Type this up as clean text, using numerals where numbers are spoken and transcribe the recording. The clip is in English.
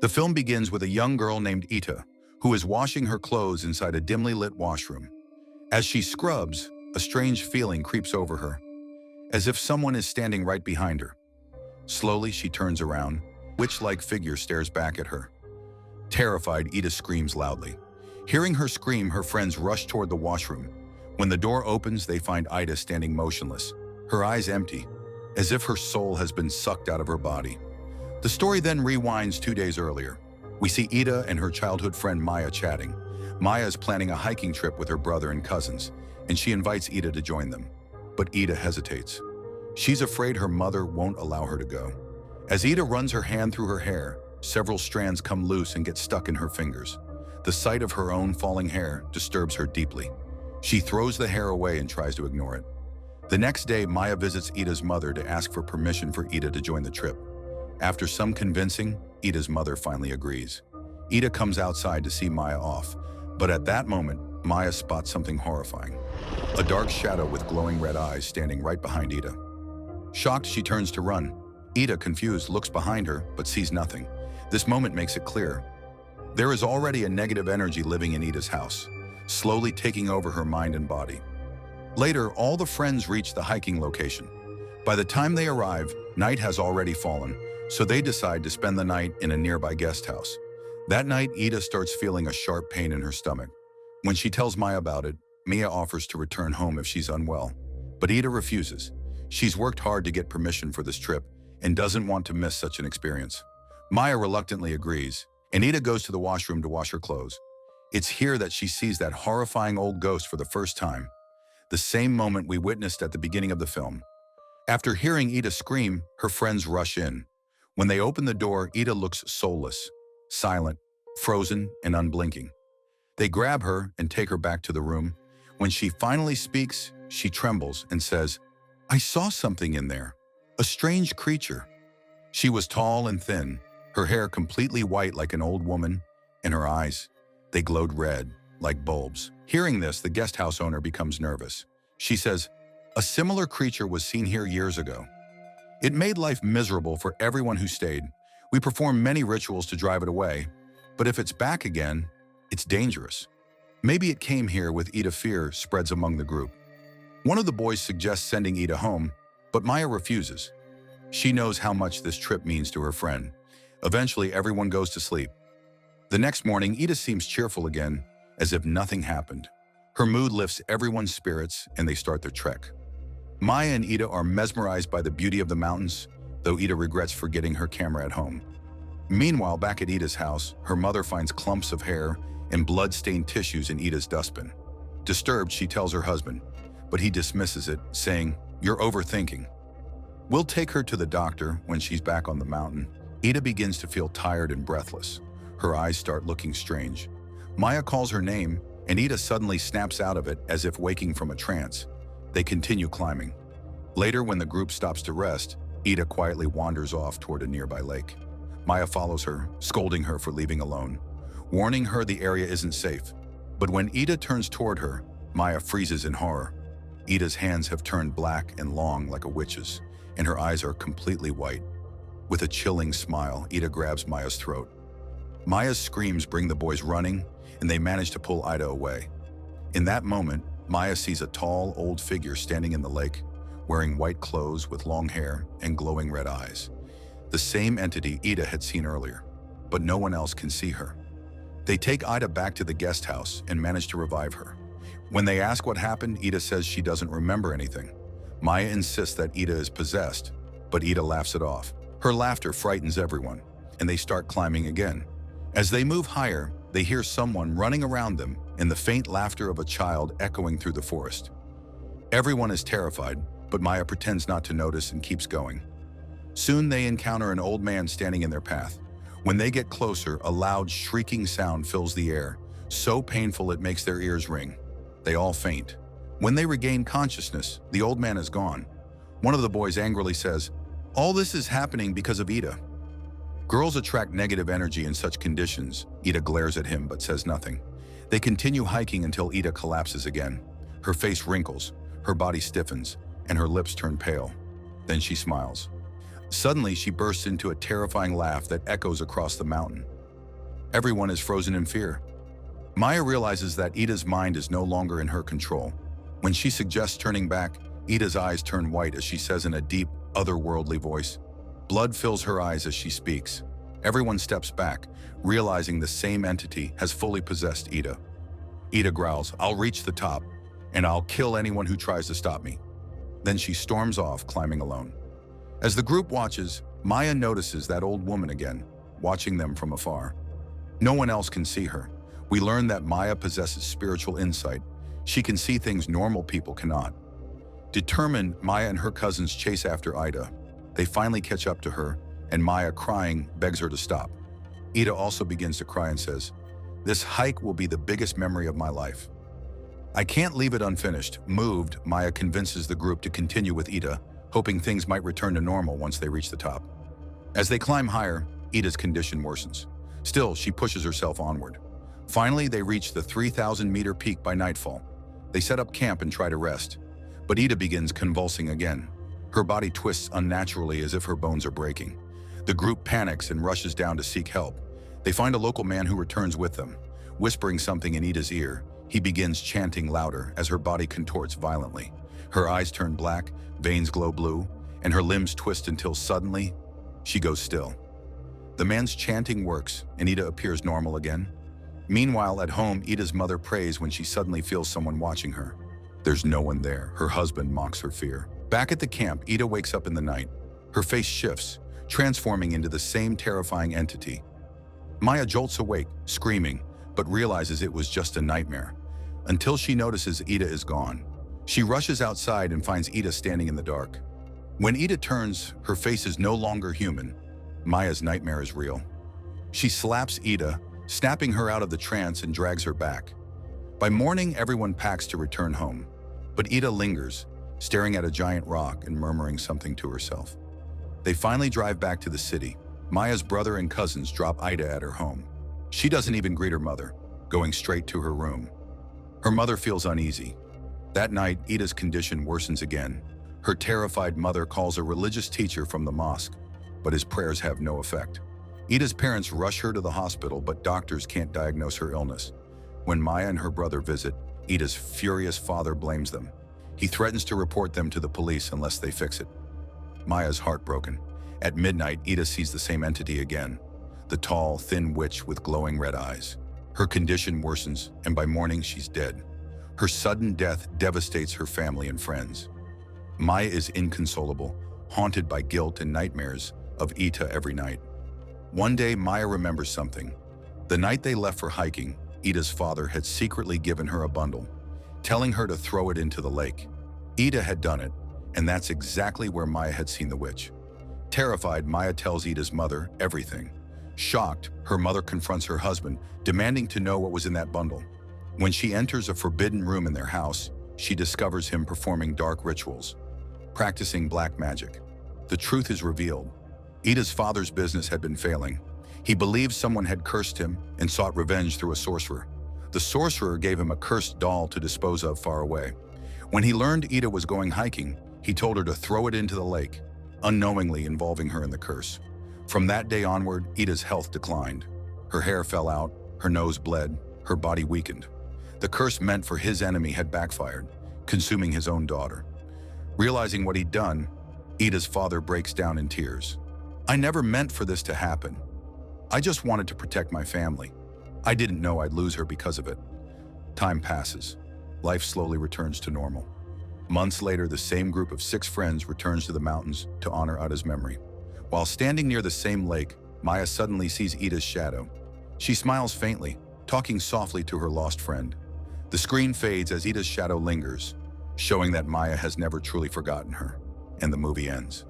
The film begins with a young girl named Ita, who is washing her clothes inside a dimly lit washroom. As she scrubs, a strange feeling creeps over her, as if someone is standing right behind her. Slowly, she turns around. Witch-like figure stares back at her. Terrified, Ida screams loudly. Hearing her scream, her friends rush toward the washroom. When the door opens, they find Ida standing motionless, her eyes empty, as if her soul has been sucked out of her body. The story then rewinds 2 days earlier. We see Ida and her childhood friend Maya chatting. Maya is planning a hiking trip with her brother and cousins, and she invites Ida to join them. But Ida hesitates. She's afraid her mother won't allow her to go. As Ida runs her hand through her hair, several strands come loose and get stuck in her fingers. The sight of her own falling hair disturbs her deeply. She throws the hair away and tries to ignore it. The next day, Maya visits Ida's mother to ask for permission for Ida to join the trip. After some convincing, Ida's mother finally agrees. Ida comes outside to see Maya off, but at that moment, Maya spots something horrifying. A dark shadow with glowing red eyes standing right behind Ida. Shocked, she turns to run. Ida, confused, looks behind her but sees nothing. This moment makes it clear. There is already a negative energy living in Ida's house, slowly taking over her mind and body. Later, all the friends reach the hiking location. By the time they arrive, night has already fallen, so they decide to spend the night in a nearby guest house. That night, Ida starts feeling a sharp pain in her stomach. When she tells Maya about it, Mia offers to return home if she's unwell. But Ida refuses. She's worked hard to get permission for this trip and doesn't want to miss such an experience. Maya reluctantly agrees, and Ida goes to the washroom to wash her clothes. It's here that she sees that horrifying old ghost for the first time, the same moment we witnessed at the beginning of the film. After hearing Ida scream, her friends rush in. When they open the door, Ida looks soulless, silent, frozen, and unblinking. They grab her and take her back to the room. When she finally speaks, she trembles and says, "I saw something in there, a strange creature." She was tall and thin, her hair completely white like an old woman, and her eyes, they glowed red, like bulbs. Hearing this, the guest house owner becomes nervous. She says, "A similar creature was seen here years ago. It made life miserable for everyone who stayed. We performed many rituals to drive it away, but if it's back again, it's dangerous." Maybe it came here with Ida. Fear spreads among the group. One of the boys suggests sending Ida home, but Maya refuses. She knows how much this trip means to her friend. Eventually, everyone goes to sleep. The next morning, Ida seems cheerful again, as if nothing happened. Her mood lifts everyone's spirits, and they start their trek. Maya and Ida are mesmerized by the beauty of the mountains, though Ida regrets forgetting her camera at home. Meanwhile, back at Ida's house, her mother finds clumps of hair and blood-stained tissues in Ida's dustbin. Disturbed, she tells her husband, but he dismisses it, saying, "You're overthinking." We'll take her to the doctor when she's back on the mountain. Ida begins to feel tired and breathless. Her eyes start looking strange. Maya calls her name, and Ida suddenly snaps out of it as if waking from a trance. They continue climbing. Later, when the group stops to rest, Ida quietly wanders off toward a nearby lake. Maya follows her, scolding her for leaving alone, warning her the area isn't safe. But when Ida turns toward her, Maya freezes in horror. Ida's hands have turned black and long like a witch's, and her eyes are completely white. With a chilling smile, Ida grabs Maya's throat. Maya's screams bring the boys running, and they manage to pull Ida away. In that moment, Maya sees a tall, old figure standing in the lake, wearing white clothes with long hair and glowing red eyes. The same entity Ida had seen earlier, but no one else can see her. They take Ida back to the guest house and manage to revive her. When they ask what happened, Ida says she doesn't remember anything. Maya insists that Ida is possessed, but Ida laughs it off. Her laughter frightens everyone, and they start climbing again. As they move higher, they hear someone running around them and the faint laughter of a child echoing through the forest. Everyone is terrified, but Maya pretends not to notice and keeps going. Soon they encounter an old man standing in their path. When they get closer, a loud shrieking sound fills the air, so painful it makes their ears ring. They all faint. When they regain consciousness, the old man is gone. One of the boys angrily says, "All this is happening because of Ida." Girls attract negative energy in such conditions. Ida glares at him but says nothing. They continue hiking until Ida collapses again. Her face wrinkles, her body stiffens, and her lips turn pale. Then she smiles. Suddenly, she bursts into a terrifying laugh that echoes across the mountain. Everyone is frozen in fear. Maya realizes that Ida's mind is no longer in her control. When she suggests turning back, Ida's eyes turn white as she says in a deep, otherworldly voice. Blood fills her eyes as she speaks. Everyone steps back, realizing the same entity has fully possessed Ida. Ida growls, "I'll reach the top, and I'll kill anyone who tries to stop me." Then she storms off, climbing alone. As the group watches, Maya notices that old woman again, watching them from afar. No one else can see her. We learn that Maya possesses spiritual insight. She can see things normal people cannot. Determined, Maya and her cousins chase after Ida. They finally catch up to her, and Maya, crying, begs her to stop. Ida also begins to cry and says, "This hike will be the biggest memory of my life." "I can't leave it unfinished." Moved, Maya convinces the group to continue with Ida, hoping things might return to normal once they reach the top. As they climb higher, Ida's condition worsens. Still, she pushes herself onward. Finally, they reach the 3,000-meter peak by nightfall. They set up camp and try to rest, but Ida begins convulsing again. Her body twists unnaturally as if her bones are breaking. The group panics and rushes down to seek help. They find a local man who returns with them. Whispering something in Ida's ear, he begins chanting louder as her body contorts violently. Her eyes turn black, veins glow blue, and her limbs twist until suddenly, she goes still. The man's chanting works, and Ida appears normal again. Meanwhile, at home, Ida's mother prays when she suddenly feels someone watching her. There's no one there. Her husband mocks her fear. Back at the camp, Ida wakes up in the night. Her face shifts, transforming into the same terrifying entity. Maya jolts awake, screaming, but realizes it was just a nightmare, until she notices Ida is gone. She rushes outside and finds Ida standing in the dark. When Ida turns, her face is no longer human. Maya's nightmare is real. She slaps Ida, snapping her out of the trance, and drags her back. By morning, everyone packs to return home, but Ida lingers, staring at a giant rock and murmuring something to herself. They finally drive back to the city. Maya's brother and cousins drop Ida at her home. She doesn't even greet her mother, going straight to her room. Her mother feels uneasy. That night, Ida's condition worsens again. Her terrified mother calls a religious teacher from the mosque, but his prayers have no effect. Ida's parents rush her to the hospital, but doctors can't diagnose her illness. When Maya and her brother visit, Ida's furious father blames them. He threatens to report them to the police unless they fix it. Maya's heartbroken. At midnight, Ida sees the same entity again, the tall, thin witch with glowing red eyes. Her condition worsens, and by morning, she's dead. Her sudden death devastates her family and friends. Maya is inconsolable, haunted by guilt and nightmares of Ida every night. One day, Maya remembers something. The night they left for hiking, Ida's father had secretly given her a bundle, telling her to throw it into the lake. Ida had done it, and that's exactly where Maya had seen the witch. Terrified, Maya tells Ida's mother everything. Shocked, her mother confronts her husband, demanding to know what was in that bundle. When she enters a forbidden room in their house, she discovers him performing dark rituals, practicing black magic. The truth is revealed. Ida's father's business had been failing. He believed someone had cursed him and sought revenge through a sorcerer. The sorcerer gave him a cursed doll to dispose of far away. When he learned Ida was going hiking, he told her to throw it into the lake, unknowingly involving her in the curse. From that day onward, Ida's health declined. Her hair fell out, her nose bled, her body weakened. The curse meant for his enemy had backfired, consuming his own daughter. Realizing what he'd done, Ida's father breaks down in tears. "I never meant for this to happen. I just wanted to protect my family. I didn't know I'd lose her because of it." Time passes. Life slowly returns to normal. Months later, the same group of 6 friends returns to the mountains to honor Ida's memory. While standing near the same lake, Maya suddenly sees Ida's shadow. She smiles faintly, talking softly to her lost friend. The screen fades as Ida's shadow lingers, showing that Maya has never truly forgotten her, and the movie ends.